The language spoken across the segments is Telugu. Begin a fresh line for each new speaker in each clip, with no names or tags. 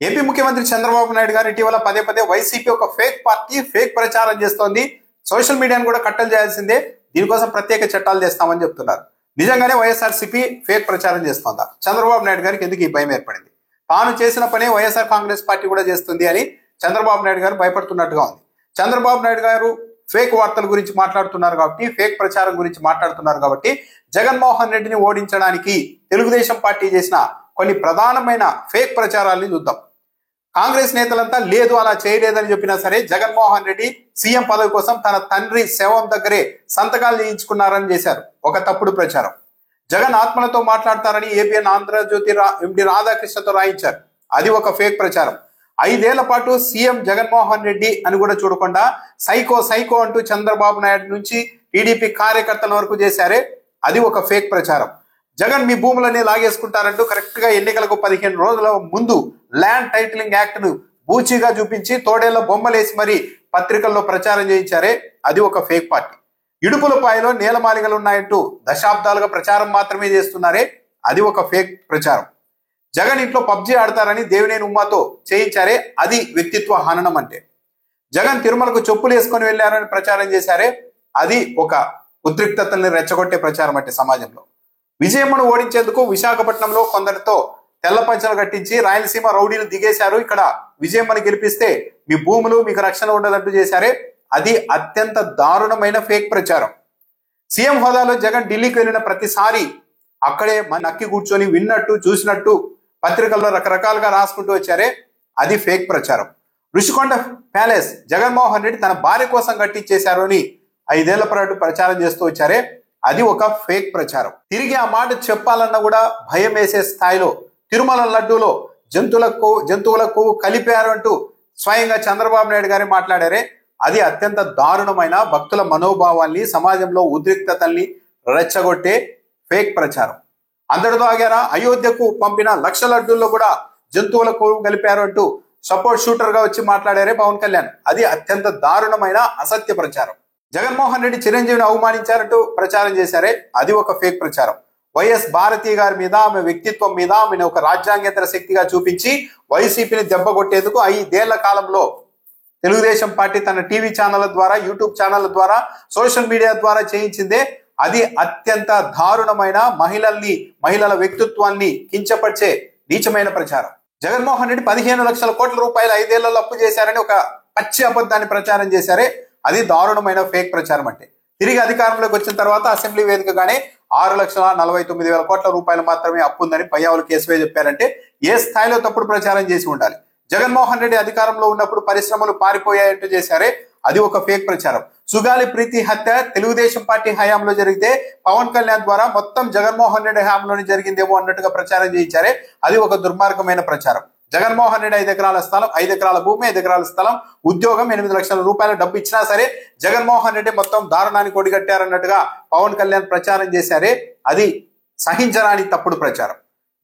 ఏపీ ముఖ్యమంత్రి చంద్రబాబు నాయుడు గారు ఇటీవల పదే పదే వైసీపీ ఒక ఫేక్ పార్టీ ఫేక్ ప్రచారం చేస్తోంది. సోషల్ మీడియాను కూడా కట్టలు చేయాల్సిందే, దీనికోసం ప్రత్యేక చట్టాలు చేస్తామని చెప్తున్నారు. నిజంగానే వైఎస్ఆర్సీపీ ఫేక్ ప్రచారం చేస్తోందా? చంద్రబాబు నాయుడు గారికి ఎందుకు ఈ భయం ఏర్పడింది? తాను చేసిన పనే వైఎస్ఆర్ కాంగ్రెస్ పార్టీ కూడా చేస్తుంది అని చంద్రబాబు నాయుడు గారు భయపడుతున్నట్టుగా ఉంది. చంద్రబాబు నాయుడు గారు ఫేక్ వార్తల గురించి మాట్లాడుతున్నారు కాబట్టి, ఫేక్ ప్రచారం గురించి మాట్లాడుతున్నారు కాబట్టి జగన్మోహన్ రెడ్డిని ఓడించడానికి తెలుగుదేశం పార్టీ చేసిన కొన్ని ప్రధానమైన ఫేక్ ప్రచారాలని చూద్దాం. కాంగ్రెస్ నేతలంతా లేదు అలా చేయలేదని చెప్పినా సరే జగన్మోహన్ రెడ్డి సీఎం పదవి కోసం తన తండ్రి శవం దగ్గరే సంతకాలు చేయించుకున్నారని చేశారు ఒక తప్పుడు ప్రచారం. జగన్ ఆత్మలతో మాట్లాడతారని ఏపీఎన్ ఆంధ్రజ్యోతి ఎండి రాధాకృష్ణతో రాయించారు, అది ఒక ఫేక్ ప్రచారం. 5 ఏళ్ల పాటు సీఎం జగన్మోహన్ రెడ్డి అని కూడా చూడకుండా సైకో సైకో అంటూ చంద్రబాబు నాయుడు నుంచి టీడీపీ కార్యకర్తల వరకు చేశారే, అది ఒక ఫేక్ ప్రచారం. జగన్ మీ భూములన్నీ లాగేసుకుంటారంటూ కరెక్ట్ గా ఎన్నికలకు 15 రోజుల ముందు ల్యాండ్ టైటిలింగ్ యాక్ట్ ను బూచిగా చూపించి తోడేళ్ల బొమ్మలేసి మరీ పత్రికల్లో ప్రచారం చేయించారే, అది ఒక ఫేక్ పార్టీ. ఇడుపులపాయలో నేలమాలిగలు ఉన్నాయంటూ దశాబ్దాలుగా ప్రచారం మాత్రమే చేస్తున్నారే, అది ఒక ఫేక్ ప్రచారం. జగన్ ఇంట్లో పబ్జీ ఆడతారని దేవినేని ఉమ్మాతో చేయించారే, అది వ్యక్తిత్వ హననం. అంటే జగన్ తిరుమలకు చెప్పులు వేసుకొని వెళ్లారని ప్రచారం చేశారే, అది ఒక ఉద్రిక్తతల్ని రెచ్చగొట్టే ప్రచారం. అంటే సమాజంలో విజయమ్మను ఓడించేందుకు విశాఖపట్నంలో కొందరితో తెల్ల పంచలు కట్టించి రాయలసీమ రౌడీలు దిగేశారు, ఇక్కడ విజయమ్మని గెలిపిస్తే మీ భూములు మీకు రక్షణ ఉండదంటూ చేశారే, అది అత్యంత దారుణమైన ఫేక్ ప్రచారం. సీఎం హోదాలో జగన్ ఢిల్లీకి వెళ్ళిన ప్రతిసారి అక్కడే నక్కి కూర్చొని విన్నట్టు చూసినట్టు పత్రికల్లో రకరకాలుగా రాసుకుంటూ వచ్చారే, అది ఫేక్ ప్రచారం. రుషికొండ ప్యాలెస్ జగన్మోహన్ రెడ్డి తన భార్య కోసం కట్టించేశారు అని 5 ఏళ్ల పాటు ప్రచారం చేస్తూ వచ్చారే, అది ఒక ఫేక్ ప్రచారం. తిరిగి ఆ మాట చెప్పాలన్నా కూడా భయం వేసే స్థాయిలో తిరుమల లడ్డూలో జంతువులకు కలిపారు అంటూ స్వయంగా చంద్రబాబు నాయుడు గారే మాట్లాడారే, అది అత్యంత దారుణమైన భక్తుల మనోభావాల్ని సమాజంలో ఉద్రిక్తతల్ని రెచ్చగొట్టే ఫేక్ ప్రచారం. అందరితో ఆగారా? అయోధ్యకు పంపిన 1,00,000 లడ్డూల్లో కూడా జంతువులకు కలిపారు అంటూ సపోర్ట్ షూటర్ గా వచ్చి మాట్లాడారే పవన్ కళ్యాణ్, అది అత్యంత దారుణమైన అసత్య ప్రచారం. జగన్మోహన్ రెడ్డి చిరంజీవిని అవమానించారంటూ ప్రచారం చేశారే, అది ఒక ఫేక్ ప్రచారం. వైఎస్ భారతి గారి మీద, ఆమె వ్యక్తిత్వం మీద ఆమెను ఒక రాజ్యాంగేతర శక్తిగా చూపించి వైసీపీని దెబ్బ కొట్టేందుకు 5 ఏళ్ల కాలంలో తెలుగుదేశం పార్టీ తన టీవీ ఛానళ్ల ద్వారా, యూట్యూబ్ ఛానళ్ల ద్వారా, సోషల్ మీడియా ద్వారా చేయించిందే, అది అత్యంత దారుణమైన మహిళల వ్యక్తిత్వాన్ని కించపరిచే నీచమైన ప్రచారం. జగన్మోహన్ రెడ్డి 15 లక్షల కోట్ల రూపాయలు 5 ఏళ్లలో అప్పు చేశారని ఒక పచ్చి అబద్ధాన్ని ప్రచారం చేశారే, అది దారుణమైన ఫేక్ ప్రచారం. అంటే తిరిగి అధికారంలోకి వచ్చిన తర్వాత అసెంబ్లీ వేదికగానే 6,49,000 కోట్ల రూపాయలు మాత్రమే అప్పు ఉందని పయ్యావులు కేసువే చెప్పారంటే ఏ స్థాయిలో తప్పుడు ప్రచారం చేసి ఉండాలి. జగన్మోహన్ రెడ్డి అధికారంలో ఉన్నప్పుడు పరిశ్రమలు పారిపోయాయంటూ చేశారే, అది ఒక ఫేక్ ప్రచారం. సుగాలి ప్రీతి హత్య తెలుగుదేశం పార్టీ హయాంలో జరిగితే పవన్ కళ్యాణ్ ద్వారా మొత్తం జగన్మోహన్ రెడ్డి హయాంలోనే జరిగిందేమో అన్నట్టుగా ప్రచారం చేయించారే, అది ఒక దుర్మార్గమైన ప్రచారం. జగన్మోహన్ రెడ్డి 5 ఎకరాల స్థలం, 5 ఎకరాల భూమి, 5 ఎకరాల స్థలం, ఉద్యోగం, 8 లక్షల రూపాయల డబ్బు ఇచ్చినా సరే జగన్మోహన్ రెడ్డి మొత్తం దారుణానికి ఒడిగట్టారన్నట్టుగా పవన్ కళ్యాణ్ ప్రచారం చేశారే, అది సహించరాని తప్పుడు ప్రచారం.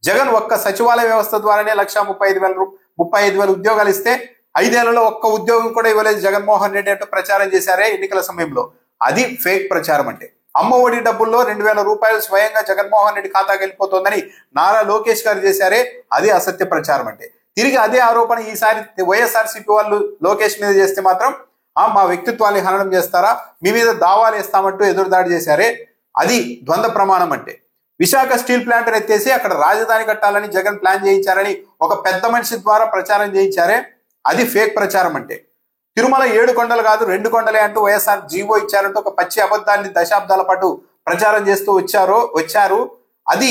జగన్ ఒక్క సచివాలయ వ్యవస్థ ద్వారానే 1,35,000 ఉద్యోగాలు ఇస్తే 5 ఏళ్లలో ఒక్క ఉద్యోగం కూడా ఇవ్వలేదు జగన్మోహన్ రెడ్డి అంటూ ప్రచారం చేశారే ఎన్నికల సమయంలో, అది ఫేక్ ప్రచారం. అంటే అమ్మ ఒడి డబ్బుల్లో 2,000 రూపాయలు స్వయంగా జగన్మోహన్ రెడ్డి ఖాతాకి వెళ్ళిపోతుందని నారా లోకేష్ గారు చేశారే, అది అసత్య ప్రచారం. అంటే తిరిగి అదే ఆరోపణ ఈసారి వైఎస్ఆర్సీపీ వాళ్ళు లోకేష్ మీద చేస్తే మాత్రం మా వ్యక్తిత్వాన్ని హననం చేస్తారా, మీ మీద దావాలు వేస్తామంటూ ఎదురుదాడి చేశారే, అది ద్వంద్వ ప్రమాణం. అంటే విశాఖ స్టీల్ ప్లాంట్ ఎత్తేసి అక్కడ రాజధాని కట్టాలని జగన్ ప్లాన్ చేయించారని ఒక పెద్ద మనిషి ద్వారా ప్రచారం చేయించారే, అది ఫేక్ ప్రచారం. అంటే తిరుమల 7 కొండలు కాదు 2 కొండలే అంటూ వైఎస్ఆర్ జీవో ఇచ్చారంటూ ఒక పచ్చి అబద్ధాన్ని దశాబ్దాల పాటు ప్రచారం చేస్తూ వచ్చారు, అది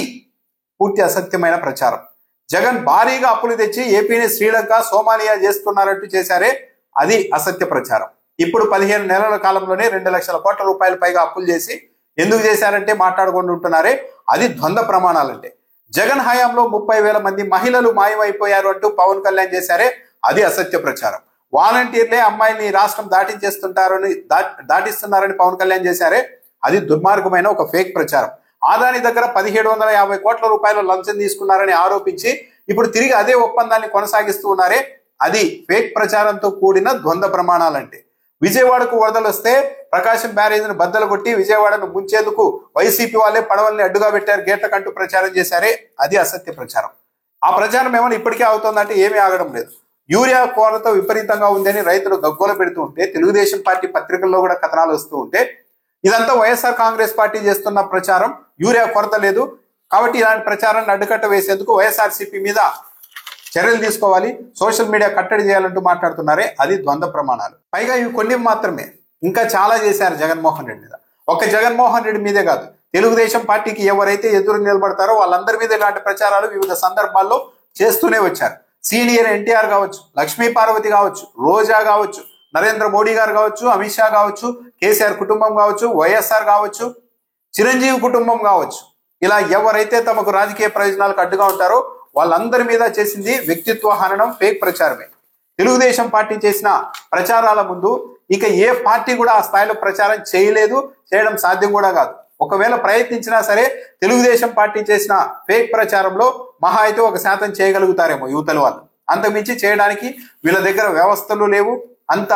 పూర్తి అసత్యమైన ప్రచారం. జగన్ భారీగా అప్పులు తెచ్చి ఏపీని శ్రీలంక, సోమాలియా చేస్తున్నారంటూ చేశారే, అది అసత్య ప్రచారం. ఇప్పుడు 15 నెలల కాలంలోనే 2 లక్షల కోట్ల రూపాయల పైగా అప్పులు చేసి ఎందుకు చేశారంటే మాట్లాడుకుంటూ ఉంటున్నారే, అది ద్వంద్వ ప్రమాణాలంటే. జగన్ హయాంలో 30,000 మంది మహిళలు మాయమైపోయారు అంటూ పవన్ కళ్యాణ్ చేశారే, అది అసత్య ప్రచారం. వాలంటీర్లే అమ్మాయిని రాష్ట్రం దాటిస్తున్నారని పవన్ కళ్యాణ్ చేశారే, అది దుర్మార్గమైన ఒక ఫేక్ ప్రచారం. ఆదాని దగ్గర 1,750 కోట్ల రూపాయలు లంచం తీసుకున్నారని ఆరోపించి ఇప్పుడు తిరిగి అదే ఒప్పందాన్ని కొనసాగిస్తూ ఉన్నారే, అది ఫేక్ ప్రచారంతో కూడిన ద్వంద్వ ప్రమాణాలంటే. విజయవాడకు వరదలు వస్తే ప్రకాశం బ్యారేజ్ను బద్దలు కొట్టి విజయవాడను ముంచేందుకు వైసీపీ వాళ్ళే పడవల్ని అడ్డుగా పెట్టారు గేట్లకంటూ ప్రచారం చేశారే, అది అసత్య ప్రచారం. ఆ ప్రచారం ఏమైనా ఇప్పటికే అవుతుందంటే ఏమీ ఆగడం లేదు. యూరియా కొరత విపరీతంగా ఉందని రైతులు గగ్గోల పెడుతూ ఉంటే, తెలుగుదేశం పార్టీ పత్రికల్లో కూడా కథనాలు వస్తూ ఉంటే, ఇదంతా వైఎస్ఆర్ కాంగ్రెస్ పార్టీ చేస్తున్న ప్రచారం. యూరియా కొరత లేదు కాబట్టి ఇలాంటి ప్రచారాన్ని అడ్డుకట్ట వేసేందుకు వైఎస్ఆర్సీపీ మీద చర్యలు తీసుకోవాలి, సోషల్ మీడియా కట్టడి చేయాలంటూ మాట్లాడుతున్నారే, అది ద్వంద్వ ప్రమాణాలు. పైగా ఇవి కొన్ని మాత్రమే, ఇంకా చాలా చేశారు జగన్మోహన్ రెడ్డి మీద. ఒక్క జగన్మోహన్ రెడ్డి మీదే కాదు, తెలుగుదేశం పార్టీకి ఎవరైతే ఎదురు నిలబడతారో వాళ్ళందరి మీద ఇలాంటి ప్రచారాలు వివిధ సందర్భాల్లో చేస్తూనే వచ్చారు. సీనియర్ ఎన్టీఆర్ కావచ్చు, లక్ష్మీ పార్వతి కావచ్చు, రోజా కావచ్చు, నరేంద్ర మోడీ గారు కావచ్చు, అమిత్ షా కావచ్చు, కేసీఆర్ కుటుంబం కావచ్చు, వైఎస్ఆర్ కావచ్చు, చిరంజీవి కుటుంబం కావచ్చు, ఇలా ఎవరైతే తమకు రాజకీయ ప్రయోజనాలకు అడ్డుగా ఉంటారో వాళ్ళందరి మీద చేసింది వ్యక్తిత్వ హననం, ఫేక్ ప్రచారమే. తెలుగుదేశం పార్టీ చేసిన ప్రచారాల ముందు ఇక ఏ పార్టీ కూడా ఆ స్థాయిలో ప్రచారం చేయలేదు, చేయడం సాధ్యం కూడా కాదు. ఒకవేళ ప్రయత్నించినా సరే తెలుగుదేశం పార్టీ చేసిన ఫేక్ ప్రచారంలో మహా అయితే 1% చేయగలుగుతారేమో యువతల వాళ్ళు. అంతకుమించి చేయడానికి వీళ్ళ దగ్గర వ్యవస్థలు లేవు, అంత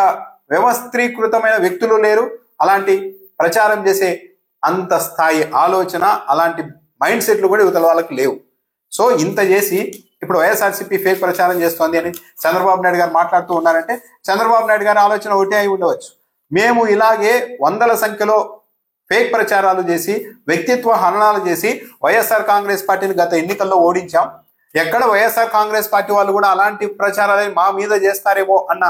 వ్యవస్థీకృతమైన వ్యక్తులు లేరు, అలాంటి ప్రచారం చేసే అంత స్థాయి ఆలోచన, అలాంటి మైండ్ సెట్లు కూడా యువతల వాళ్ళకి లేవు. సో ఇంత చేసి ఇప్పుడు వైఎస్ఆర్సీపీ ఫేక్ ప్రచారం చేస్తోంది అని చంద్రబాబు నాయుడు గారు మాట్లాడుతూ ఉన్నారంటే, చంద్రబాబు నాయుడు గారి ఆలోచన ఒకటే అయి ఉండవచ్చు. మేము ఇలాగే వందల సంఖ్యలో ఫేక్ ప్రచారాలు చేసి, వ్యక్తిత్వ హననాలు చేసి వైఎస్ఆర్ కాంగ్రెస్ పార్టీని గత ఎన్నికల్లో ఓడించాం. ఎక్కడ వైఎస్ఆర్ కాంగ్రెస్ పార్టీ వాళ్ళు కూడా అలాంటి ప్రచారాలని మా మీద చేస్తారేమో అన్న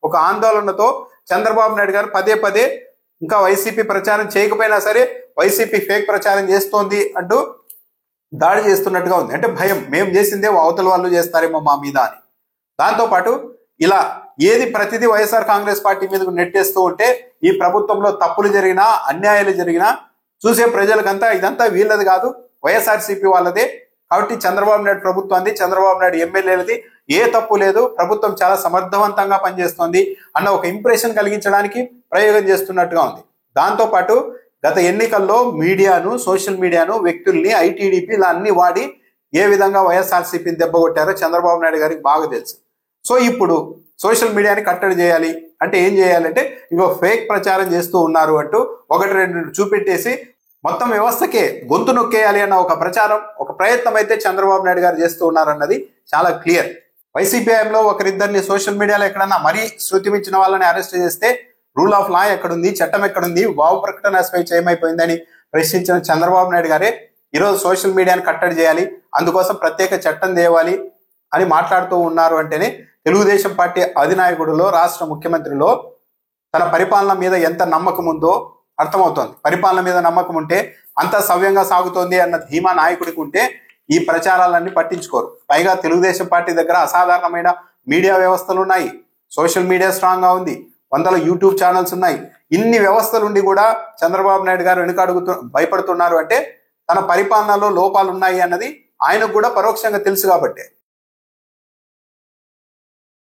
ఒక ఆందోళనతో చంద్రబాబు నాయుడు గారు పదే పదే ఇంకా వైసీపీ ప్రచారం చేయకపోయినా సరే వైసీపీ ఫేక్ ప్రచారం చేస్తోంది అంటూ దాడి చేస్తున్నట్టుగా ఉంది. అంటే భయం, మేము చేసిందే అవతల వాళ్ళు చేస్తారేమో మా మీద అని. దాంతోపాటు ఇలా ఏది ప్రతిదీ వైఎస్ఆర్ కాంగ్రెస్ పార్టీ మీదకు నెట్టేస్తూ ఉంటే, ఈ ప్రభుత్వంలో తప్పులు జరిగినా, అన్యాయాలు జరిగినా చూసే ప్రజలకంతా ఇదంతా వీళ్ళది కాదు, వైఎస్ఆర్సీపీ వాళ్ళదే, కాబట్టి చంద్రబాబు నాయుడు ప్రభుత్వాన్ని, చంద్రబాబు నాయుడు ఎమ్మెల్యేలది ఏ తప్పు లేదు, ప్రభుత్వం చాలా సమర్థవంతంగా పనిచేస్తోంది అన్న ఒక ఇంప్రెషన్ కలిగించడానికి ప్రయోగం చేస్తున్నట్టుగా ఉంది. దాంతోపాటు గత ఎన్నికల్లో మీడియాను, సోషల్ మీడియాను, వ్యక్తుల్ని, ఐటీడీపీ ఇలా అన్ని వాడి ఏ విధంగా వైఎస్ఆర్సీపీని దెబ్బకొట్టారో చంద్రబాబు నాయుడు గారికి బాగా తెలుసు. సో ఇప్పుడు సోషల్ మీడియాని కట్టడి చేయాలి అంటే ఏం చేయాలంటే, ఇంకో ఫేక్ ప్రచారం చేస్తూ ఉన్నారు అంటూ 1-2 చూపెట్టేసి మొత్తం వ్యవస్థకే గొంతు నొక్కేయాలి అన్న ఒక ప్రచారం, ఒక ప్రయత్నం అయితే చంద్రబాబు నాయుడు గారు చేస్తూ ఉన్నారన్నది చాలా క్లియర్. వైసీపీ హయాంలో ఒకరిద్దరిని సోషల్ మీడియాలో ఎక్కడన్నా మరీ శృతి మించిన వాళ్ళని అరెస్ట్ చేస్తే రూల్ ఆఫ్ లా ఎక్కడుంది, చట్టం ఎక్కడుంది, భావ ప్రకటన స్వేచ్ఛ ఏమైపోయిందని ప్రశ్నించిన చంద్రబాబు నాయుడు గారే ఈరోజు సోషల్ మీడియాని కట్టడి చేయాలి, అందుకోసం ప్రత్యేక చట్టం తేవాలి అని మాట్లాడుతూ ఉన్నారు. అంటేనే తెలుగుదేశం పార్టీ అధినాయకుడిలో, రాష్ట్ర ముఖ్యమంత్రిలో తన పరిపాలన మీద ఎంత నమ్మకం ఉందో అర్థమవుతోంది. పరిపాలన మీద నమ్మకం ఉంటే అంతా సవ్యంగా సాగుతోంది అన్న ధీమా నాయకుడికి ఉంటే ఈ ప్రచారాలన్నీ పట్టించుకోరు. పైగా తెలుగుదేశం పార్టీ దగ్గర అసాధారణమైన మీడియా వ్యవస్థలు ఉన్నాయి, సోషల్ మీడియా స్ట్రాంగ్ గా ఉంది, 100 యూట్యూబ్ ఛానల్స్ ఉన్నాయి. ఇన్ని వ్యవస్థలుండి కూడా చంద్రబాబు నాయుడు గారు భయపడుతున్నారు అంటే తన పరిపాలనలో లోపాలు ఉన్నాయి అన్నది ఆయనకు కూడా పరోక్షంగా తెలుసు కాబట్టి.